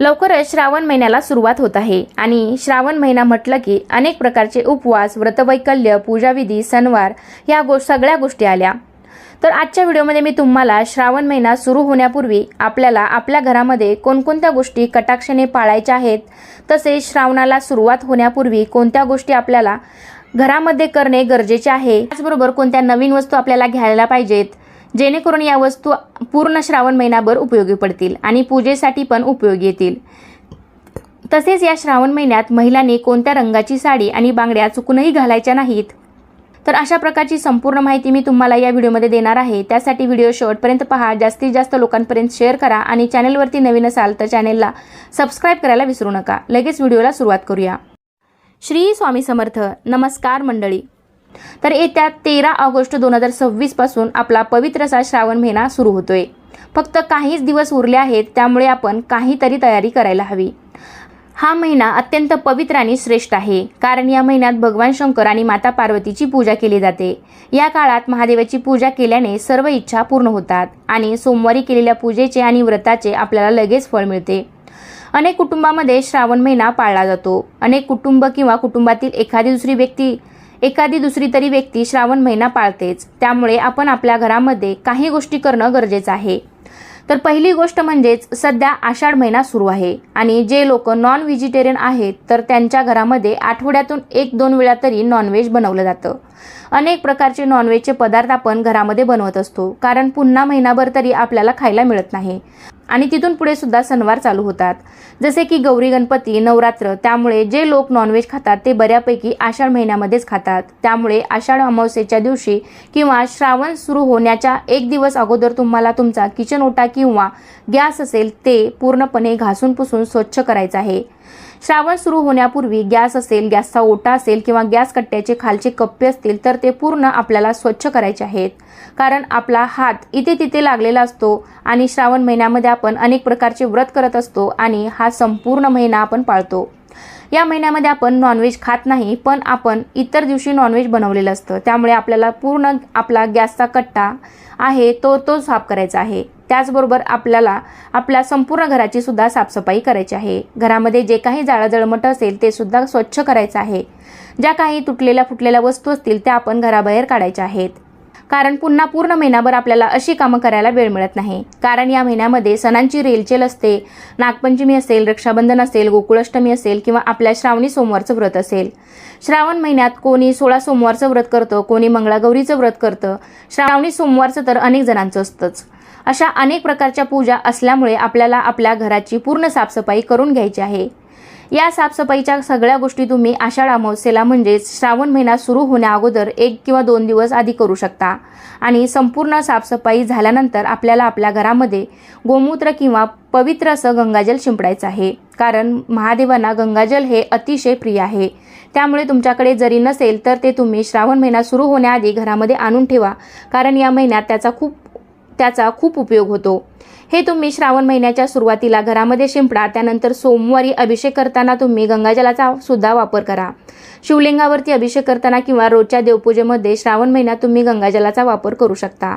लवकरच श्रावण महिन्याला सुरुवात होत आहे आणि श्रावण महिना म्हटलं की अनेक प्रकारचे उपवास, व्रतवैकल्य, पूजाविधी, सणवार या सगळ्या गोष्टी आल्या। तर आजच्या व्हिडिओमध्ये मी तुम्हाला श्रावण महिना सुरू होण्यापूर्वी आपल्याला आपल्या घरामध्ये कोणकोणत्या गोष्टी कटाक्षाने पाळायच्या आहेत, तसेच श्रावणाला सुरुवात होण्यापूर्वी कोणत्या गोष्टी आपल्याला घरामध्ये करणे गरजेचे आहे, त्याचबरोबर कोणत्या नवीन वस्तू आपल्याला घ्यायला पाहिजेत जेणेकरून या वस्तू पूर्ण श्रावण महिनाभर उपयोगी पडतील आणि पूजेसाठी पण उपयोगी येतील। तसेच या श्रावण महिन्यात महिलांनी कोणत्या रंगाची साडी आणि बांगड्या चुकूनही घालायच्या नाहीत। तर अशा प्रकारची संपूर्ण माहिती मी तुम्हाला या व्हिडिओमध्ये देणार आहे। त्यासाठी व्हिडिओ शेवटपर्यंत पहा, जास्तीत जास्त लोकांपर्यंत शेअर करा आणि चॅनलवरती नवीन असाल तर चॅनलला सबस्क्राइब करायला विसरू नका। लगेच व्हिडिओला सुरुवात करूया। श्री स्वामी समर्थ। नमस्कार मंडळी। तर येत्या 13 ऑगस्ट 2026 पासून आपला पवित्र असा श्रावण महिना सुरू होतोय। फक्त काहीच दिवस उरले आहेत, त्यामुळे आपण काहीतरी तयारी करायला हवी। हा महिना अत्यंत पवित्र आणि श्रेष्ठ आहे, कारण या महिन्यात भगवान शंकर आणि माता पार्वतीची पूजा केली जाते। या काळात महादेवाची पूजा केल्याने सर्व इच्छा पूर्ण होतात आणि सोमवारी केलेल्या पूजेचे आणि व्रताचे आपल्याला लगेच फळ मिळते। अनेक कुटुंबामध्ये श्रावण महिना पाळला जातो। अनेक कुटुंब किंवा कुटुंबातील एखादी दुसरी तरी व्यक्ती श्रावण महिना पाळतेच, त्यामुळे आपण आपल्या घरामध्ये काही गोष्टी करणं गरजेचं आहे। तर पहिली गोष्ट म्हणजेच सध्या आषाढ महिना सुरू आहे आणि जे लोक नॉन व्हेजिटेरियन आहेत तर त्यांच्या घरामध्ये आठवड्यातून 1-2 वेळा तरी नॉनव्हेज बनवलं जातं। अनेक प्रकारचे नॉनव्हेजचे पदार्थ आपण घरामध्ये बनवत असतो, कारण पुन्हा महिनाभर तरी आपल्याला खायला मिळत नाही आणि तिथून पुढे सुद्धा सणवार चालू होतात, जसे की गौरी गणपती, नवरात्र। त्यामुळे जे लोक नॉनव्हेज खातात ते बऱ्यापैकी आषाढ महिन्यामध्येच खातात। त्यामुळे आषाढ अमावस्येच्या दिवशी किंवा श्रावण सुरू होण्याच्या 1 दिवस अगोदर तुम्हाला तुमचा किचन ओटा किंवा गॅस असेल ते पूर्णपणे घासून पुसून स्वच्छ करायचा आहे। श्रावण सुरू होण्यापूर्वी गॅस असेल, गॅसचा ओटा असेल किंवा गॅस कट्ट्याचे खालचे कप्पे असतील तर ते पूर्ण आपल्याला स्वच्छ करायचे आहेत, कारण आपला हात इथे तिथे लागलेला असतो आणि श्रावण महिन्यामध्ये आपण अनेक प्रकारचे व्रत करत असतो आणि हा संपूर्ण महिना आपण पाळतो। या महिन्यामध्ये आपण नॉनव्हेज खात नाही, पण आपण इतर दिवशी नॉनव्हेज बनवलेलं असतं, त्यामुळे आपल्याला पूर्ण आपला गॅसचा कट्टा आहे तो साफ करायचा आहे। त्याचबरोबर आपल्याला आपल्या संपूर्ण घराची सुद्धा साफसफाई करायची आहे। घरामध्ये जे काही जाळजळमट असेल ते सुद्धा स्वच्छ करायचं आहे। ज्या काही तुटलेल्या फुटलेल्या वस्तू असतील त्या आपण घराबाहेर काढायच्या आहेत, कारण पुन्हा पूर्ण महिनाभर आपल्याला अशी कामं करायला वेळ मिळत नाही। कारण या महिन्यामध्ये सणांची रेलचेल असते। नागपंचमी असेल, रक्षाबंधन असेल, गोकुळाष्टमी असेल किंवा आपल्या श्रावणी सोमवारचं व्रत असेल। श्रावण महिन्यात कोणी 16 सोमवारचं व्रत करतं, कोणी मंगळागौरीचं व्रत करतं। श्रावणी सोमवारचं तर अनेक जणांचं असतंच। अशा अनेक प्रकारच्या पूजा असल्यामुळे आपल्याला आपल्या घराची पूर्ण साफसफाई करून घ्यायची आहे। या साफसफाईच्या सगळ्या गोष्टी तुम्ही आषाढ अमावस्येला म्हणजेच श्रावण महिना सुरू होण्या अगोदर 1 किंवा 2 दिवस आधी करू शकता आणि संपूर्ण साफसफाई झाल्यानंतर आपल्याला आपल्या घरामध्ये गोमूत्र किंवा पवित्र असं गंगाजल शिंपडायचं आहे, कारण महादेवांना गंगाजल हे अतिशय प्रिय आहे। त्यामुळे तुमच्याकडे जरी नसेल तर ते तुम्ही श्रावण महिना सुरू होण्याआधी घरामध्ये आणून ठेवा, कारण या महिन्यात त्याचा खूप उपयोग होतो। हे तुम्ही श्रावण महिन्याच्या सुरुवातीला घरामध्ये शिंपडा। त्यानंतर सोमवारी अभिषेक करताना तुम्ही गंगाजलाचा सुद्धा वापर करा। शिवलिंगावरती अभिषेक करताना किंवा रोजच्या देवपूजेमध्ये श्रावण महिन्यात तुम्ही गंगाजलाचा वापर करू शकता।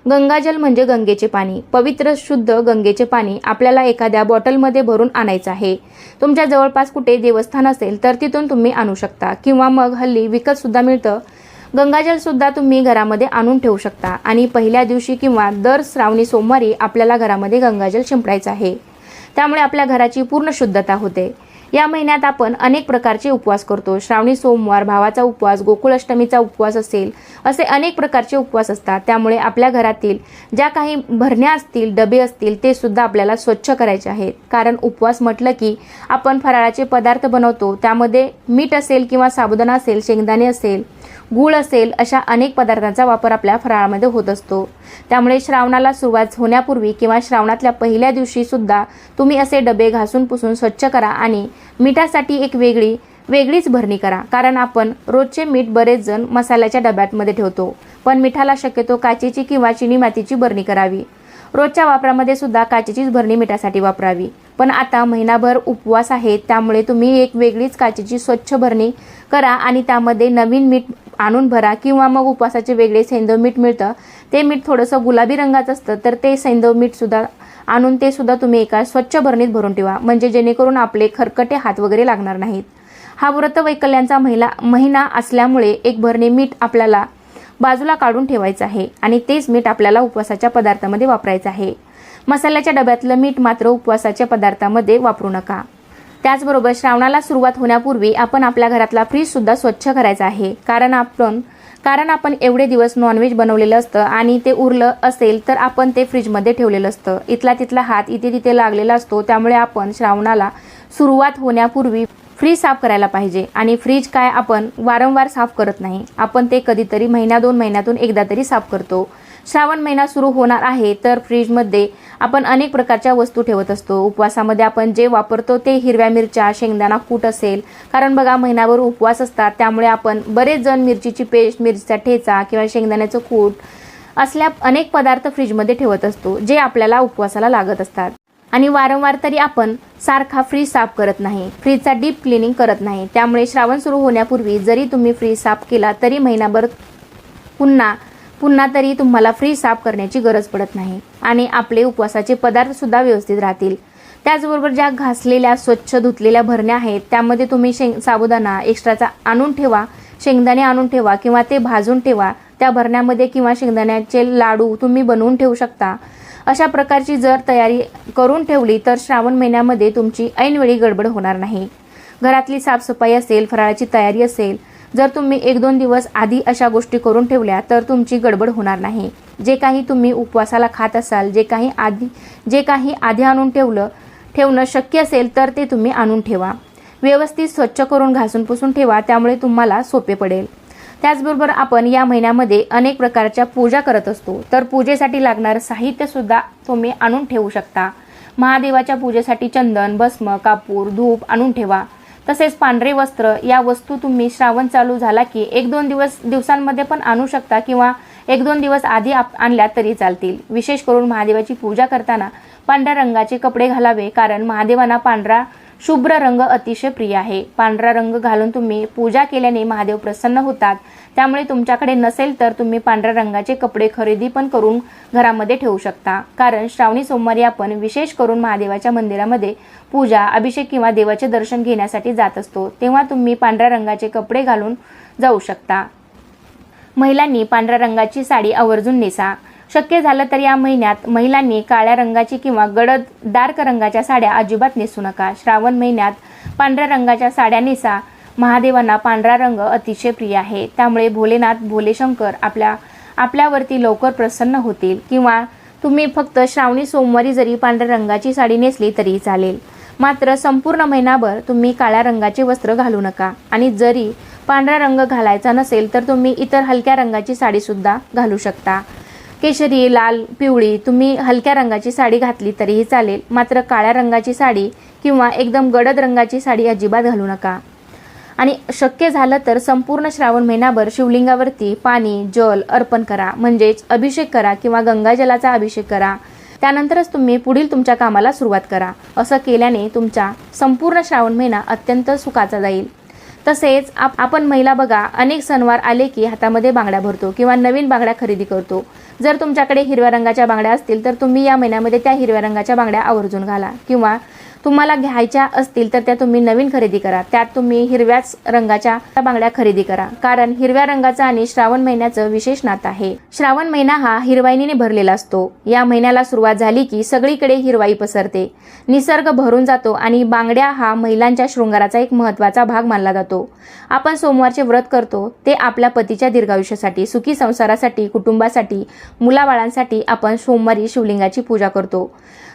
गंगाजल म्हणजे गंगेचे पाणी, पवित्र शुद्ध गंगेचे पाणी आपल्याला एखाद्या बॉटलमध्ये भरून आणायचं आहे। तुमच्या जवळपास कुठे देवस्थान असेल तर तिथून तुम्ही आणू शकता किंवा मग हल्ली विकत सुद्धा मिळतं। गंगाजल सुद्धा तुम्ही घरामध्ये आणून ठेवू शकता आणि पहिल्या दिवशी किंवा दर श्रावणी सोमवारी आपल्याला घरामध्ये गंगाजल शिंपडायचं आहे। त्यामुळे आपल्या घराची पूर्ण शुद्धता होते। या महिन्यात आपण अनेक प्रकारचे उपवास करतो। श्रावणी सोमवार, भावाचा उपवास, गोकुळाष्टमीचा उपवास असेल, असे अनेक प्रकारचे उपवास असतात। त्यामुळे आपल्या घरातील ज्या काही भरण्या असतील, डबे असतील ते सुद्धा आपल्याला स्वच्छ करायचे आहेत, कारण उपवास म्हटलं की आपण फराळाचे पदार्थ बनवतो। त्यामध्ये मीठ असेल किंवा साबुदाणा असेल, शेंगदाणे असेल, गूळ असेल, अशा अनेक पदार्थांचा वापर आपल्या फराळामध्ये होत असतो। त्यामुळे श्रावणाला सुरुवात होण्यापूर्वी किंवा श्रावणातल्या पहिल्या दिवशी सुद्धा तुम्ही असे डबे घासून पुसून स्वच्छ करा आणि मिठासाठी एक वेगळीच भरणी करा, कारण आपण रोजचे मीठ बरेच जण मसाल्याच्या डब्यामध्ये ठेवतो, पण मिठाला शक्यतो काचेची किंवा चिनी मातीची भरणी करावी। रोजच्या वापरामध्ये सुद्धा काचेचीच भरणी मिठासाठी वापरावी। पण आता महिनाभर उपवास आहे, त्यामुळे तुम्ही एक वेगळीच काचेची स्वच्छ भरणी करा आणि त्यामध्ये नवीन मीठ आणून भरा किंवा मग उपवासाचे वेगळे सैंधव मीठ मिळतं, ते मीठ थोडंसं गुलाबी रंगाचं असतं, तर ते सैंधव मीठ सुद्धा आणून ते सुद्धा तुम्ही एका स्वच्छ भरणीत भरून ठेवा, म्हणजे जेणेकरून आपले खरकटे हात वगैरे लागणार नाहीत. हा व्रतवैकल्यांचा महिना असल्यामुळे एक भरणी मीठ आपल्याला बाजूला काढून ठेवायचं आहे आणि तेच मीठ आपल्याला उपवासाच्या पदार्थामध्ये वापरायचं आहे. मसाल्याच्या डब्यातलं मीठ मात्र उपवासाच्या पदार्थामध्ये वापरू नका. त्याचबरोबर श्रावणाला सुरुवात होण्यापूर्वी आपण आपल्या घरातला फ्रीज सुद्धा स्वच्छ करायचा आहे, कारण आपण एवढे दिवस नॉनव्हेज बनवलेलं असतं आणि ते उरलं असेल तर आपण ते फ्रीजमध्ये ठेवलेलं असतं. इथला तिथला हात इथे तिथे लागलेला असतो. त्यामुळे आपण श्रावणाला सुरुवात होण्यापूर्वी फ्रीज साफ करायला पाहिजे. आणि फ्रीज काय आपण वारंवार साफ करत नाही, आपण ते कधीतरी महिना 2 महिन्यातून एकदा तरी साफ करतो. श्रावण महिना सुरू होणार आहे तर फ्रीजमध्ये आपण अनेक प्रकारच्या वस्तू ठेवत असतो. उपवासामध्ये आपण जे वापरतो ते हिरव्या मिरच्या, शेंगदाणा कूट असेल, कारण बघा महिनाभर उपवास असतात, त्यामुळे आपण बरेच जण मिरचीची पेस्ट, मिरचीचा ठेचा किंवा शेंगदाण्याचं कूट असल्या अनेक पदार्थ फ्रीजमध्ये ठेवत असतो, जे आपल्याला उपवासाला लागत असतात. आणि वारंवार तरी आपण सारखा फ्रीज साफ करत नाही, फ्रीजचा डीप क्लिनिंग करत नाही. त्यामुळे श्रावण सुरू होण्यापूर्वी जरी तुम्ही फ्रीज साफ केला तरी महिनाभर पुन्हा तरी तुम्हाला फ्रीज साफ करण्याची गरज पडत नाही आणि आपले उपवासाचे पदार्थ सुद्धा व्यवस्थित राहतील. त्याचबरोबर ज्या घासलेल्या स्वच्छ धुतलेल्या भरण्या आहेत त्यामध्ये तुम्ही साबुदाणा एक्स्ट्राचा आणून ठेवा, शेंगदाणे आणून ठेवा किंवा ते भाजून ठेवा. त्या भरण्यामध्ये किंवा शेंगदाण्याचे लाडू तुम्ही बनवून ठेवू शकता. अशा प्रकारची जर तयारी करून ठेवली तर श्रावण महिन्यामध्ये तुमची ऐनवेळी गडबड होणार नाही. घरातली साफसफाई असेल, फराळाची तयारी असेल, जर तुम्ही 1-2 दिवस आधी अशा गोष्टी करून ठेवल्या तर तुमची गडबड होणार नाही. जे काही तुम्ही उपवासाला खात असाल, जे काही आधी आणून ठेवणं शक्य असेल तर ते तुम्ही आणून ठेवा. व्यवस्थित स्वच्छ करून घासून पुसून ठेवा, त्यामुळे तुम्हाला सोपे पडेल. त्याचबरोबर आपण या महिन्यामध्ये अनेक प्रकारच्या पूजा करत असतो, तर पूजेसाठी लागणारं साहित्य सुद्धा तुम्ही आणून ठेवू शकता. महादेवाच्या पूजेसाठी चंदन, भस्म, कापूर, धूप आणून ठेवा. तसेच पांढरे वस्त्र या वस्तू तुम्ही श्रावण चालू झाला की 1-2 दिवसांमध्ये पण आणू शकता किंवा 1-2 दिवस आधी आणल्या तरी चालतील. विशेष करून महादेवाची पूजा करताना पांढऱ्या रंगाचे कपडे घालावे, कारण महादेवांना पांढरा शुभ्र रंग अतिशय प्रिय आहे. पांढरा रंग घालून तुम्ही पूजा केल्याने महादेव प्रसन्न होतात. त्यामुळे तुमच्याकडे नसेल तर तुम्ही पांढऱ्या रंगाचे कपडे खरेदी पण करून घरामध्ये ठेवू शकता, कारण श्रावणी सोमवारी आपण विशेष करून महादेवाच्या मंदिरामध्ये पूजा, अभिषेक किंवा देवाचे दर्शन घेण्यासाठी जात असतो, तेव्हा तुम्ही पांढऱ्या रंगाचे कपडे घालून जाऊ शकता. महिलांनी पांढऱ्या रंगाची साडी आवर्जून नेसा. शक्य झालं तर या महिन्यात महिलांनी काळ्या रंगाची किंवा गडद डार्क रंगाच्या साड्या अजिबात नेसू नका. श्रावण महिन्यात पांढऱ्या रंगाच्या साड्या नेसा. महादेवांना पांढरा रंग अतिशय प्रिय आहे, त्यामुळे भोले शंकर आपल्यावरती लवकर प्रसन्न होतील. किंवा तुम्ही फक्त श्रावणी सोमवारी जरी पांढऱ्या रंगाची साडी नेसली तरी चालेल, मात्र संपूर्ण महिनाभर तुम्ही काळ्या रंगाचे वस्त्र घालू नका. आणि जरी पांढरा रंग घालायचा नसेल तर तुम्ही इतर हलक्या रंगाची साडी सुद्धा घालू शकता. केशरी, लाल, पिवळी तुम्ही हलक्या रंगाची साडी घातली तरीही चालेल, मात्र काळ्या रंगाची साडी किंवा एकदम गडद रंगाची साडी अजिबात घालू नका. आणि शक्य झालं तर संपूर्ण श्रावण महिनाभर शिवलिंगावरती पाणी, जल अर्पण करा, म्हणजेच अभिषेक करा किंवा गंगाजलाचा अभिषेक करा. त्यानंतरच तुम्ही पुढील तुमच्या कामाला सुरुवात करा. असं केल्याने तुमचा संपूर्ण श्रावण महिना अत्यंत सुखाचा जाईल. तसेच आपण महिला बघा, अनेक सणवार आले की हातामध्ये बांगड्या भरतो किंवा नवीन बांगड्या खरेदी करतो. जर तुमच्याकडे हिरव्या रंगाच्या बांगड्या असतील तर तुम्ही या महिन्यामध्ये त्या हिरव्या रंगाच्या बांगड्या आवर्जून घाला, किंवा तुम्हाला घ्यायच्या असतील तर त्या तुम्ही नवीन खरेदी करा. त्यात तुम्ही हिरव्याच रंगाच्या बांगड्या खरेदी करा, कारण हिरव्या रंगाचा आणि श्रावण महिन्याचं विशेष नातं आहे. श्रावण महिना हा हिरवाईने भरलेला असतो. या महिन्याला सुरुवात झाली की सगळीकडे हिरवाई पसरते, निसर्ग भरून जातो आणि बांगड्या हा महिलांच्या शृंगाराचा एक महत्त्वाचा भाग मानला जातो. आपण सोमवारचे व्रत करतो ते आपल्या पतीच्या दीर्घायुष्यासाठी, सुखी संसारासाठी, कुटुंबासाठी, मुलाबाळांसाठी आपण सोमवारी शिवलिंगाची पूजा करतो.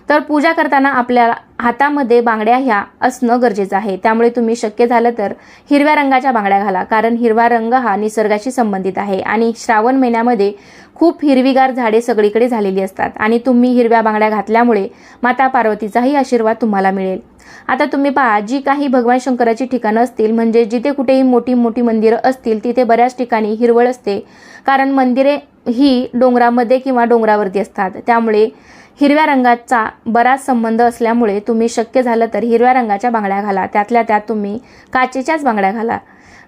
तर पूजा करताना आपल्या हातामध्ये बांगड्या ह्या असणं गरजेचं आहे. त्यामुळे तुम्ही शक्य झालं तर हिरव्या रंगाच्या बांगड्या घाला, कारण हिरवा रंग हा निसर्गाशी संबंधित आहे आणि श्रावण महिन्यामध्ये खूप हिरवीगार झाडे सगळीकडे झालेली असतात आणि तुम्ही हिरव्या बांगड्या घातल्यामुळे माता पार्वतीचाही आशीर्वाद तुम्हाला मिळेल. आता तुम्ही पहा, जी काही भगवान शंकराची ठिकाणं असतील, म्हणजे जिथे कुठेही मोठी मोठी मंदिरं असतील तिथे बऱ्याच ठिकाणी हिरवळ असते, कारण मंदिरे ही डोंगरामध्ये किंवा डोंगरावरती असतात. त्यामुळे हिरव्या रंगाचा बराच संबंध असल्यामुळे तुम्ही शक्य झालं तर हिरव्या रंगाच्या बांगड्या घाला. त्यातल्या त्यात तुम्ही काचेच्याच बांगड्या घाला.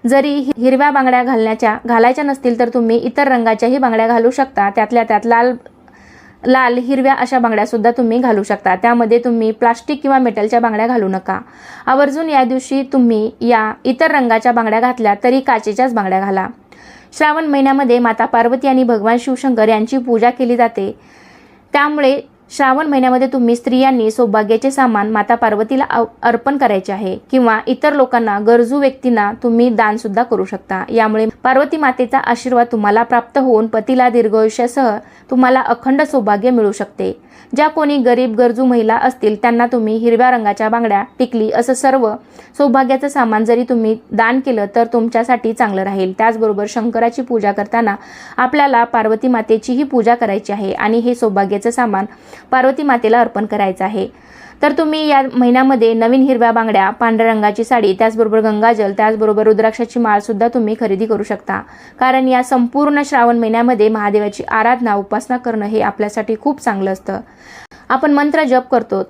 जरी हिरव्या बांगड्या घालायच्या नसतील तर तुम्ही इतर रंगाच्याही बांगड्या घालू शकता. त्यातल्या त्यात लाल हिरव्या अशा बांगड्या सुद्धा तुम्ही घालू शकता। त्यामध्ये तुम्ही प्लास्टिक किंवा मेटलच्या बांगड्या घालू नका। आवर्जून या दिवशी तुम्ही या इतर रंगाच्या बांगड्या घातल्या तरी काचेच्याच बांगड्या घाला। श्रावण महिन्यामध्ये माता पार्वती आणि भगवान शिवशंकर यांची पूजा केली जाते। त्यामुळे श्रावण महिन्यामध्ये तुम्ही स्त्रियांनी सौभाग्याचे सामान माता पार्वतीला अर्पण करायचे आहे किंवा इतर लोकांना, गरजू व्यक्तींना तुम्ही दान सुद्धा करू शकता। यामुळे पार्वती मातेचा आशीर्वाद तुम्हाला प्राप्त होऊन पतीला दीर्घायुष्यासह तुम्हाला अखंड सौभाग्य मिळू शकते। ज्या कोणी गरीब गरजू महिला असतील त्यांना तुम्ही हिरव्या रंगाच्या बांगड्या, टिकली असं सर्व सौभाग्याचं सामान जरी तुम्ही दान केलं तर तुमच्यासाठी चांगलं राहील। त्याचबरोबर शंकराची पूजा करताना आपल्याला पार्वती मातेचीही पूजा करायची आहे आणि हे सौभाग्याचं सामान पार्वती मातेला अर्पण करायचं आहे। तर तुम्ही या महिन्यामध्ये नवीन हिरव्या बांगड्या, पांढऱ्या रंगाची साडी, त्याचबरोबर गंगाजल, त्याचबरोबर रुद्राक्षाची माळ सुद्धा तुम्ही खरेदी करू शकता। कारण या संपूर्ण श्रावण महिन्यामध्ये महादेवाची आराधना, उपासना करणं हे आपल्यासाठी खूप चांगलं असतं। आपण मंत्र जप करतो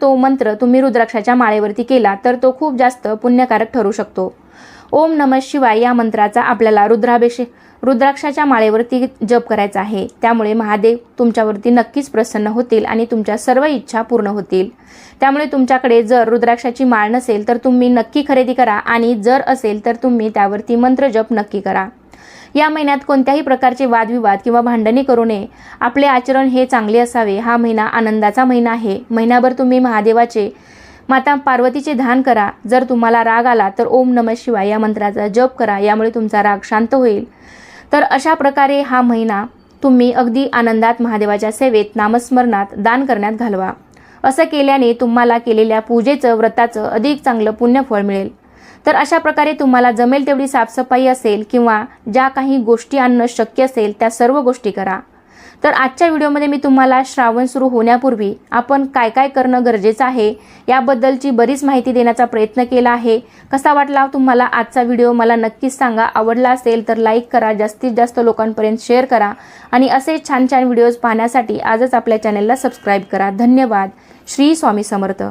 तो मंत्र तुम्ही रुद्राक्षाच्या माळेवरती केला तर तो खूप जास्त पुण्यकारक ठरू शकतो। ओम नमः शिवाय या मंत्राचा आपल्याला रुद्राक्षाच्या माळेवरती जप करायचा आहे। त्यामुळे महादेव तुमच्यावरती नक्कीच प्रसन्न होतील आणि तुमच्या सर्व इच्छा पूर्ण होतील। त्यामुळे तुमच्याकडे जर रुद्राक्षाची माळ नसेल तर तुम्ही नक्की खरेदी करा आणि जर असेल तर तुम्ही त्यावरती मंत्र जप नक्की करा। या महिन्यात कोणत्याही प्रकारचे वादविवाद किंवा भांडणे करू नये। आपले आचरण हे चांगले असावे। हा महिना आनंदाचा महिना आहे। महिनाभर तुम्ही महादेवाचे, माता पार्वतीचे ध्यान करा। जर तुम्हाला राग आला तर ओम नमः शिवाय या मंत्राचा जप करा। यामुळे तुमचा राग शांत होईल। तर अशा प्रकारे हा महिना तुम्ही अगदी आनंदात महादेवाच्या सेवेत, नामस्मरणात, दान करण्यात घालवा। असं केल्याने तुम्हाला केलेल्या पूजेचं, व्रताचं अधिक चांगलं पुण्यफळ मिळेल। तर अशा प्रकारे तुम्हाला जमेल तेवढी साफसफाई असेल किंवा ज्या काही गोष्टी आणणं शक्य असेल त्या सर्व गोष्टी करा। तर आजच्या व्हिडिओमध्ये मी तुम्हाला श्रावण सुरू होण्यापूर्वी आपण काय काय करणं गरजेचं आहे याबद्दलची बरीच माहिती देण्याचा प्रयत्न केला आहे। कसा वाटला तुम्हाला आजचा व्हिडिओ मला नक्कीच सांगा। आवडला असेल तर लाईक करा, जास्तीत जास्त लोकांपर्यंत शेअर करा आणि असे छान छान व्हिडिओज पाहण्यासाठी आजच आपल्या चॅनलला सबस्क्राईब करा। धन्यवाद। श्री स्वामी समर्थ।